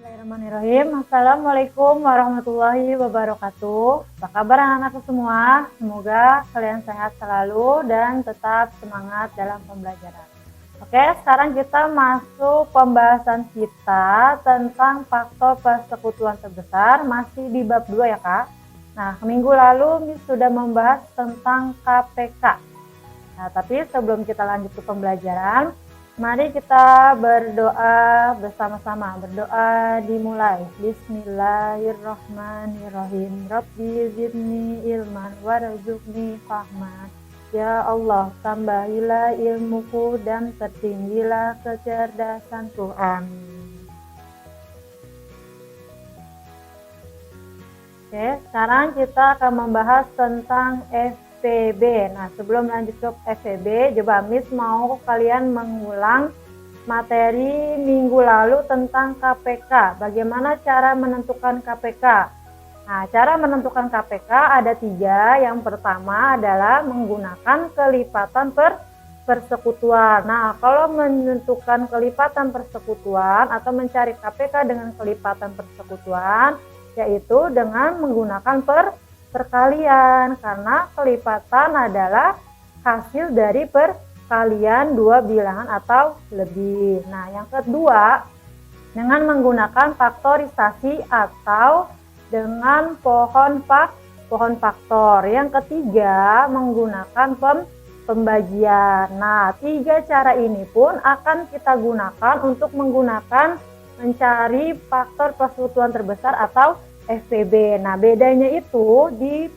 Bismillahirrahmanirrahim. Assalamualaikum warahmatullahi wabarakatuh. Apa kabar anak-anakku semua? Semoga kalian sehat selalu dan tetap semangat dalam pembelajaran. Oke, sekarang kita masuk pembahasan kita tentang faktor persekutuan terbesar, masih di bab 2 ya Kak. Nah, minggu lalu Miss sudah membahas tentang KPK. Nah, tapi sebelum kita lanjut ke pembelajaran, mari kita berdoa bersama-sama. Berdoa dimulai. Bismillahirrahmanirrahim. Rabbi zidni ilman warzuqni fahman. Ya Allah, tambahilah ilmuku dan pertinggilah kecerdasanku. Amin. Oke, sekarang kita akan membahas tentang FVB. Nah, sebelum lanjut ke FVB, coba Miss mau kalian mengulang materi minggu lalu tentang KPK. Bagaimana cara menentukan KPK? Nah, cara menentukan KPK ada 3. Yang pertama adalah menggunakan kelipatan persekutuan. Nah, kalau menentukan kelipatan persekutuan atau mencari KPK dengan kelipatan persekutuan, yaitu dengan menggunakan perkalian, karena kelipatan adalah hasil dari perkalian 2 bilangan atau lebih. Nah, yang kedua, dengan menggunakan faktorisasi atau dengan pohon faktor. Yang ketiga, menggunakan pembagian. Nah, 3 cara ini pun akan kita gunakan untuk mencari faktor persekutuan terbesar atau FVB. Nah, bedanya itu di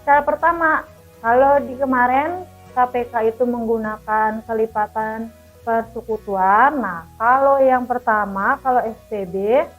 cara pertama. Kalau di kemarin KPK itu menggunakan kelipatan persekutuan. Nah, kalau yang pertama, kalau FVB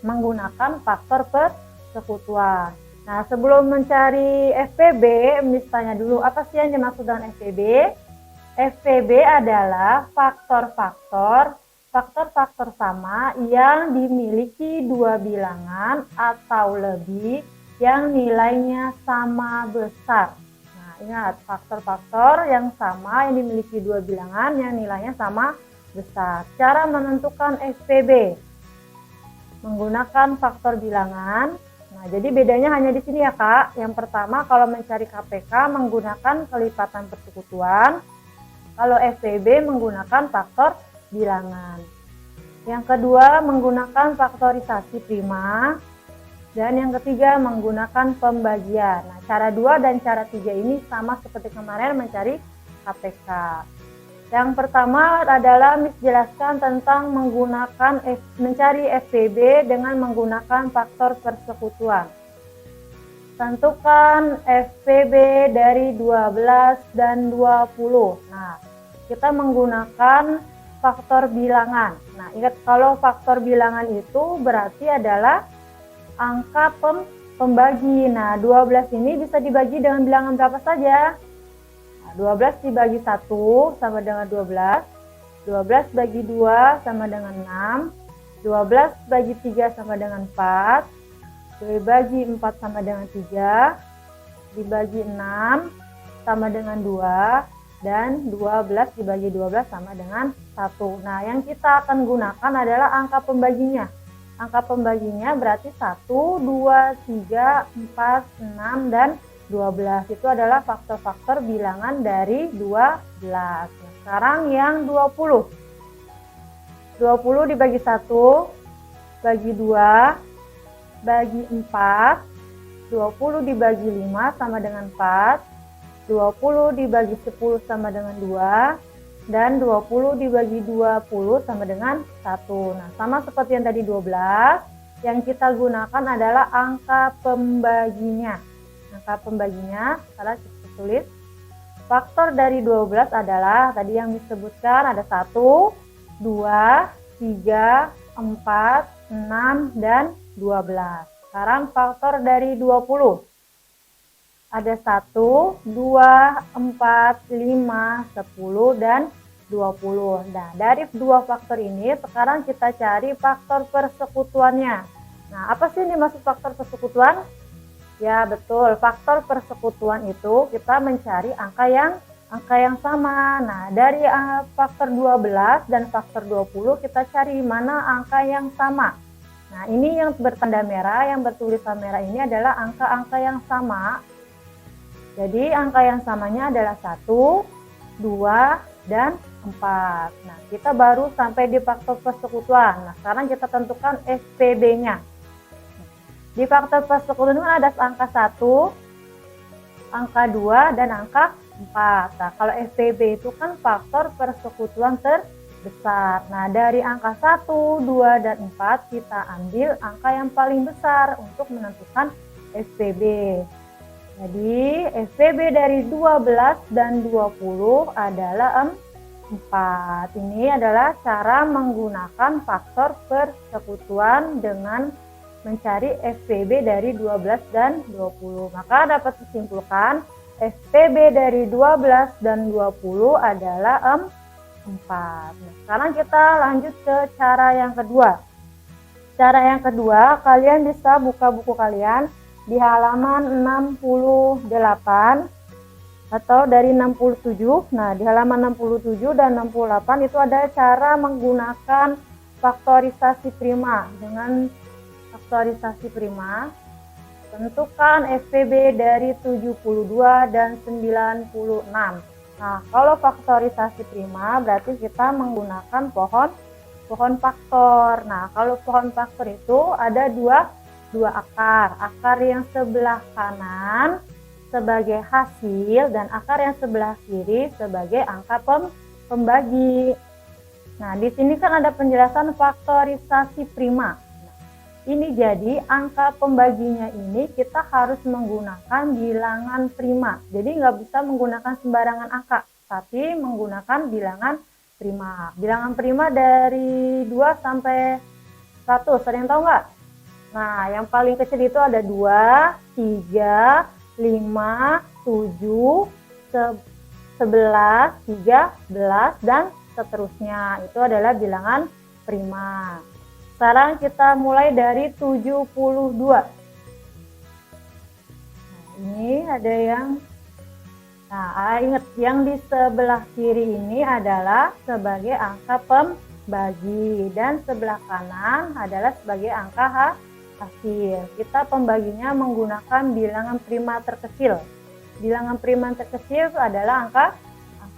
menggunakan faktor persekutuan. Nah, sebelum mencari FVB, misalnya dulu apa sih yang dimaksud dengan FVB? FVB adalah faktor-faktor sama yang dimiliki 2 bilangan atau lebih yang nilainya sama besar. Nah, ingat, faktor-faktor yang sama yang dimiliki 2 bilangan yang nilainya sama besar. Cara menentukan FVB menggunakan faktor bilangan. Nah, jadi bedanya hanya di sini ya Kak. Yang pertama, kalau mencari KPK menggunakan kelipatan persekutuan. Kalau FVB menggunakan faktor bilangan. Yang kedua, menggunakan faktorisasi prima. Dan yang ketiga, menggunakan pembagian. Nah, cara 2 dan cara 3 ini sama seperti kemarin mencari KPK. Yang pertama adalah Miss jelaskan tentang mencari FVB dengan menggunakan faktor persekutuan. Tentukan FVB dari 12 dan 20. Nah, kita menggunakan faktor bilangan. Nah, ingat, kalau faktor bilangan itu berarti adalah angka pembagi. Nah, 12 ini bisa dibagi dengan bilangan berapa saja? Nah, 12 dibagi 1 sama dengan 12. 12 bagi 2 sama dengan 6. 12 bagi 3 sama dengan 4. Dibagi 4 sama dengan 3. Dibagi 6 sama dengan 2. Dan 12 dibagi 12 sama dengan 1. Nah, yang kita akan gunakan adalah angka pembaginya. Angka pembaginya berarti 1, 2, 3, 4, 6, dan 12. Itu adalah faktor-faktor bilangan dari 12. Nah, sekarang yang 20. 20 dibagi 1, bagi 2, bagi 4. 20 dibagi 5 sama dengan 4. 20 dibagi 10 sama dengan 2, dan 20 dibagi 20 sama dengan 1. Nah, sama seperti yang tadi 12, yang kita gunakan adalah angka pembaginya. Angka pembaginya, sekarang kita tulis. Faktor dari 12 adalah, tadi yang disebutkan ada 1, 2, 3, 4, 6, dan 12. Sekarang faktor dari 20. Ada 1, 2, 4, 5, 10, dan 20. Nah, dari 2 faktor ini sekarang kita cari faktor persekutuannya. Nah, apa sih ini maksud faktor persekutuan? Ya, betul. Faktor persekutuan itu kita mencari angka yang sama. Nah, dari faktor 12 dan faktor 20 kita cari mana angka yang sama. Nah, ini yang bertanda merah, yang bertulisan merah ini adalah angka-angka yang sama. Jadi, angka yang samanya adalah 1, 2, dan 4. Nah, kita baru sampai di faktor persekutuan. Nah, sekarang kita tentukan SPB-nya. Di faktor persekutuan ada angka 1, angka 2, dan angka 4. Nah, kalau SPB itu kan faktor persekutuan terbesar. Nah, dari angka 1, 2, dan 4 kita ambil angka yang paling besar untuk menentukan SPB. Jadi, SPB dari 12 dan 20 adalah 4. Ini adalah cara menggunakan faktor persekutuan dengan mencari SPB dari 12 dan 20. Maka dapat disimpulkan SPB dari 12 dan 20 adalah 4. Nah, sekarang kita lanjut ke cara yang kedua. Cara yang kedua, kalian bisa buka buku kalian di halaman 68 atau dari 67. Nah, di halaman 67 dan 68 itu ada cara menggunakan faktorisasi prima. Dengan faktorisasi prima, tentukan SPB dari 72 dan 96. Nah, kalau faktorisasi prima berarti kita menggunakan pohon faktor. Nah, kalau pohon faktor itu ada dua akar. Akar yang sebelah kanan sebagai hasil dan akar yang sebelah kiri sebagai angka pembagi. Nah, di sini kan ada penjelasan faktorisasi prima. Nah, ini jadi angka pembaginya ini kita harus menggunakan bilangan prima. Jadi nggak bisa menggunakan sembarangan angka, tapi menggunakan bilangan prima. Bilangan prima dari 2 sampai 100, ada yang tahu nggak? Nah, yang paling kecil itu ada 2, 3, 5, 7, 11, 13, dan seterusnya. Itu adalah bilangan prima. Sekarang kita mulai dari 72. Nah, ini ada yang ingat yang di sebelah kiri ini adalah sebagai angka pembagi dan sebelah kanan adalah sebagai angka hasil. Kita pembaginya menggunakan bilangan prima terkecil. Bilangan prima terkecil adalah angka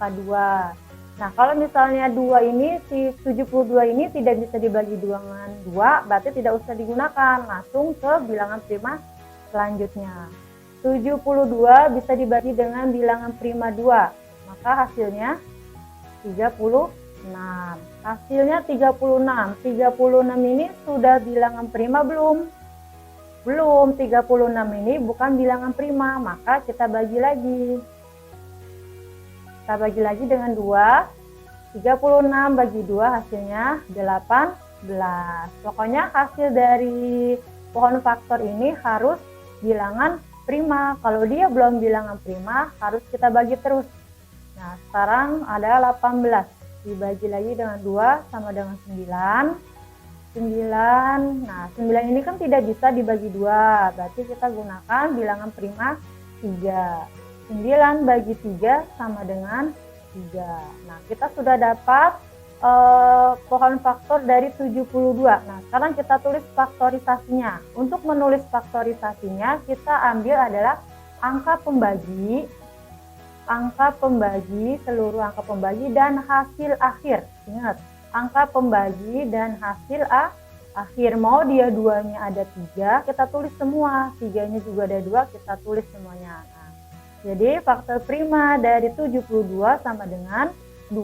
2. Nah, kalau misalnya 2 ini, si 72 ini tidak bisa dibagi dengan 2, berarti tidak usah digunakan. Langsung ke bilangan prima selanjutnya. 72 bisa dibagi dengan bilangan prima 2, maka hasilnya 36. Hasilnya 36. 36 ini sudah bilangan prima belum? Belum. 36 ini bukan bilangan prima, maka kita bagi lagi. Kita bagi lagi dengan 2. 36 bagi 2 hasilnya 18. Pokoknya hasil dari pohon faktor ini harus bilangan prima. Kalau dia belum bilangan prima, harus kita bagi terus. Nah, sekarang ada 18. Dibagi lagi dengan 2 sama dengan 9. 9. Nah, 9 ini kan tidak bisa dibagi 2. Berarti kita gunakan bilangan prima 3. 9 bagi 3 sama dengan 3. Nah, kita sudah dapat pohon faktor dari 72. Nah, sekarang kita tulis faktorisasinya. Untuk menulis faktorisasinya, kita ambil adalah angka pembagi, seluruh angka pembagi dan hasil akhir. Ingat, angka pembagi dan hasil akhir. Mau dia 2-nya ada 3, kita tulis semua. 3-nya juga ada 2, kita tulis semuanya. Nah, jadi faktor prima dari 72 sama dengan 2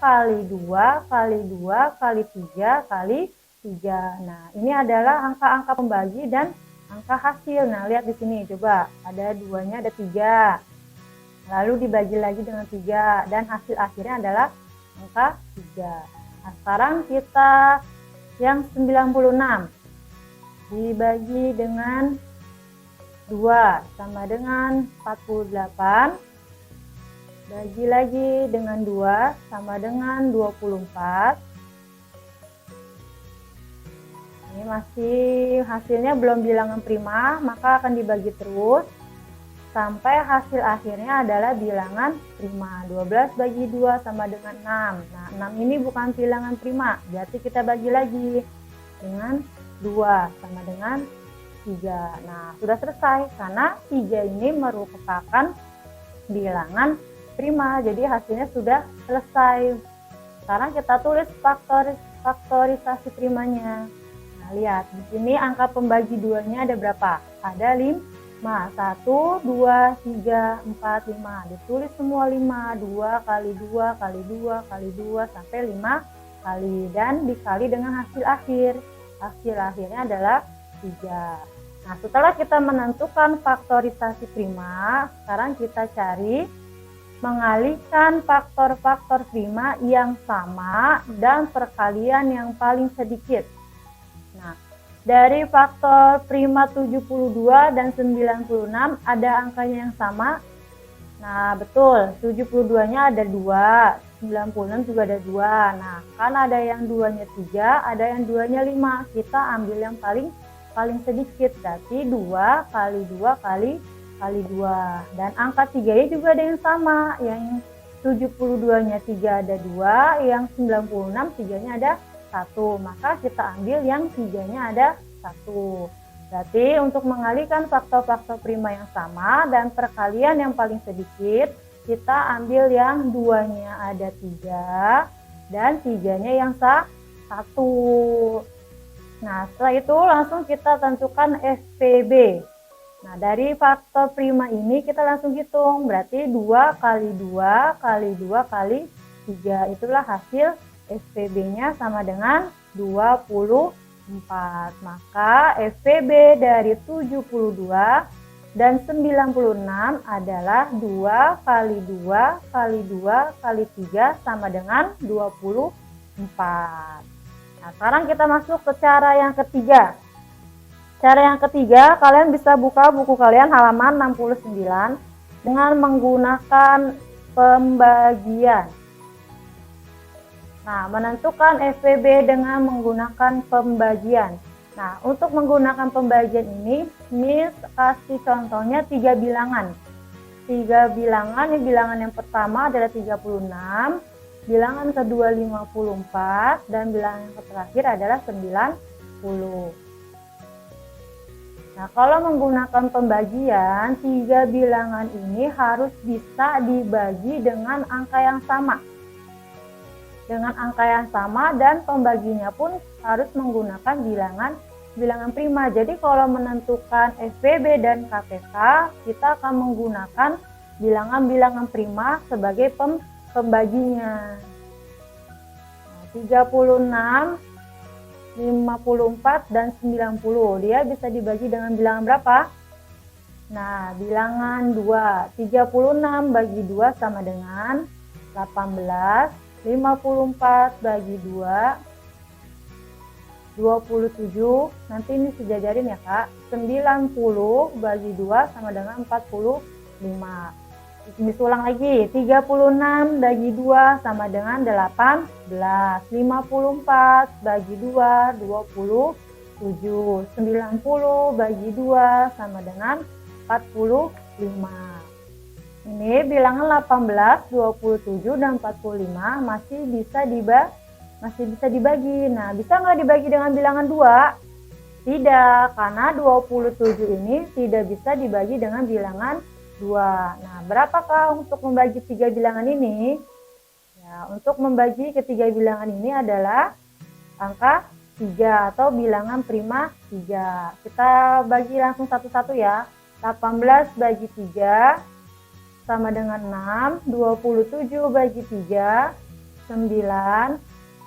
kali 2 kali 2 kali 3 kali 3. Nah, ini adalah angka-angka pembagi dan angka hasil. Nah, lihat di sini, coba ada 2-nya ada 3. Lalu dibagi lagi dengan 3 dan hasil akhirnya adalah angka 3. Nah, sekarang kita yang 96 dibagi dengan 2 sama dengan 48. Bagi lagi dengan 2 sama dengan 24. Ini masih hasilnya belum bilangan prima, maka akan dibagi terus sampai hasil akhirnya adalah bilangan prima. 12 bagi 2 sama dengan 6. Nah, 6 ini bukan bilangan prima, berarti kita bagi lagi dengan 2 sama dengan 3. Nah, sudah selesai karena 3 ini merupakan bilangan prima. Jadi hasilnya sudah selesai. Sekarang kita tulis faktorisasi primanya. Nah, lihat di sini angka pembagi 2-nya ada berapa? Ada 5. 1, 2, 3, 4, 5. Ditulis semua 5. 2 kali 2 kali 2 kali 2 sampai 5 kali. Dan dikali dengan hasil akhir. Hasil akhirnya adalah 3. Nah, setelah kita menentukan faktorisasi prima, sekarang kita cari mengalihkan faktor-faktor prima yang sama dan perkalian yang paling sedikit. Nah, dari faktor prima 72 dan 96 ada angkanya yang sama. Nah, betul, 72-nya ada 2, 96 juga ada 2. Nah, kan ada yang 2-nya 3, ada yang 2-nya 5. Kita ambil yang paling sedikit, berarti 2 kali 2 kali 2. Dan angka 3-nya juga ada yang sama. Yang 72-nya 3 ada 2, yang 96 3-nya ada 1. Maka kita ambil yang 3-nya ada 1. Berarti untuk mengalihkan faktor-faktor prima yang sama dan perkalian yang paling sedikit, kita ambil yang 2-nya ada 3 dan 3-nya yang 1. Nah, setelah itu langsung kita tentukan SPB. Nah, dari faktor prima ini kita langsung hitung. Berarti 2 kali 2 kali 2 kali 3. Itulah hasil SPB-nya sama dengan 24. Maka SPB dari 72 dan 96 adalah 2 kali 2 kali 2 kali 3 sama dengan 24. Nah, sekarang kita masuk ke cara yang ketiga. Cara yang ketiga, kalian bisa buka buku kalian halaman 69 dengan menggunakan pembagian. Nah, menentukan SPB dengan menggunakan pembagian. Nah, untuk menggunakan pembagian ini, Miss kasih contohnya 3 bilangan. 3 bilangan, ini bilangan yang pertama adalah 36, bilangan kedua 54, dan bilangan yang terakhir adalah 90. Nah, kalau menggunakan pembagian, 3 bilangan ini harus bisa dibagi dengan angka yang sama. Dengan angka yang sama dan pembaginya pun harus menggunakan bilangan prima. Jadi kalau menentukan SPB dan KPK, kita akan menggunakan bilangan prima sebagai pembaginya. Nah, 36, 54, dan 90. Dia bisa dibagi dengan bilangan berapa? Nah, bilangan 2. 36 bagi 2 sama dengan 18. 54 bagi 2, 27. Nanti ini sejajarin ya, Kak. 90 bagi 2 sama dengan 45. Disulang lagi. 36 bagi 2 sama dengan 18. 54 bagi 2, 27. 90 bagi 2 sama dengan 45. Ini bilangan 18, 27, dan 45 masih bisa dibagi. Nah, bisa nggak dibagi dengan bilangan 2? Tidak, karena 27 ini tidak bisa dibagi dengan bilangan 2. Nah, berapakah untuk membagi 3 bilangan ini? Ya, untuk membagi ketiga bilangan ini adalah angka 3 atau bilangan prima 3. Kita bagi langsung satu-satu ya. 18 bagi 3 sama dengan 6, 27 bagi 3, 9,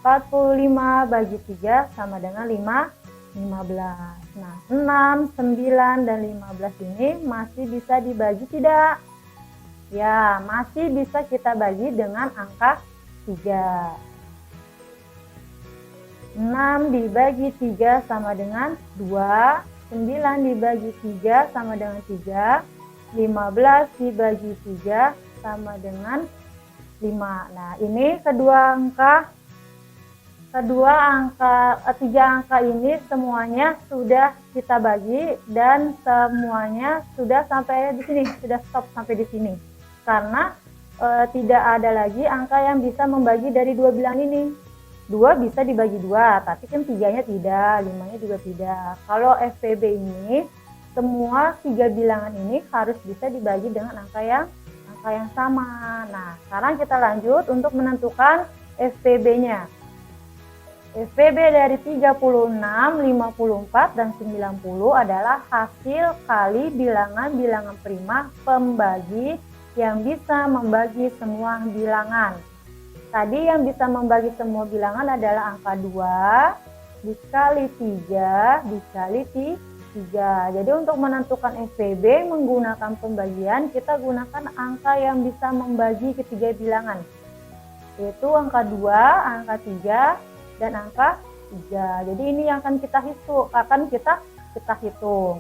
45 bagi 3 sama dengan 15. Nah, 6, 9, dan 15 ini masih bisa dibagi tidak? Ya, masih bisa kita bagi dengan angka 3. 6 dibagi 3 sama dengan 2, 9 dibagi 3 sama dengan 3, 15 dibagi 3 sama dengan 5. Nah, ini tiga angka ini semuanya sudah kita bagi dan semuanya sudah sampai di sini, sudah stop sampai di sini. Karena tidak ada lagi angka yang bisa membagi dari 2 bilangan ini. 2 bisa dibagi 2, tapi kan 3-nya tidak, 5-nya juga tidak. Kalau FPB ini, semua 3 bilangan ini harus bisa dibagi dengan angka yang sama. Nah, sekarang kita lanjut untuk menentukan FPB-nya. FPB dari 36, 54, dan 90 adalah hasil kali bilangan-bilangan prima pembagi yang bisa membagi semua bilangan. Tadi yang bisa membagi semua bilangan adalah angka 2 dikali 3 dikali 3. Jadi untuk menentukan FPB menggunakan pembagian, kita gunakan angka yang bisa membagi ketiga bilangan, yaitu angka 2, angka 3, dan angka 3. Jadi ini yang akan kita hitung.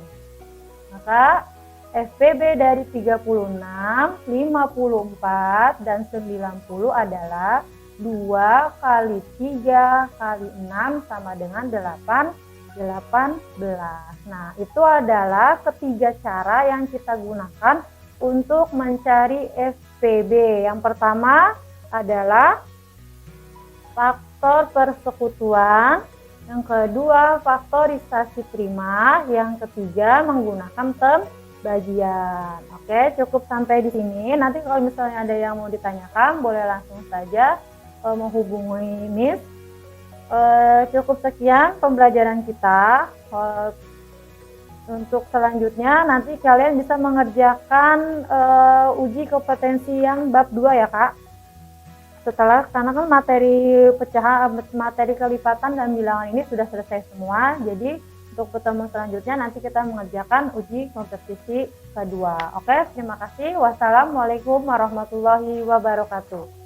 Maka FPB dari 36, 54, dan 90 adalah 2 kali 3 kali 6 sama dengan 18. Nah, itu adalah ketiga cara yang kita gunakan untuk mencari FPB. Yang pertama adalah faktor persekutuan, yang kedua faktorisasi prima, yang ketiga menggunakan pembagian. Oke, cukup sampai di sini. Nanti kalau misalnya ada yang mau ditanyakan, boleh langsung saja menghubungi Miss. Cukup sekian pembelajaran kita. Untuk selanjutnya nanti kalian bisa mengerjakan uji kompetensi yang bab 2 ya Kak. Karena kan materi pecahan, materi kelipatan dan bilangan ini sudah selesai semua. Jadi untuk pertemuan selanjutnya nanti kita mengerjakan uji kompetisi kedua. Oke, terima kasih. Wassalamualaikum warahmatullahi wabarakatuh.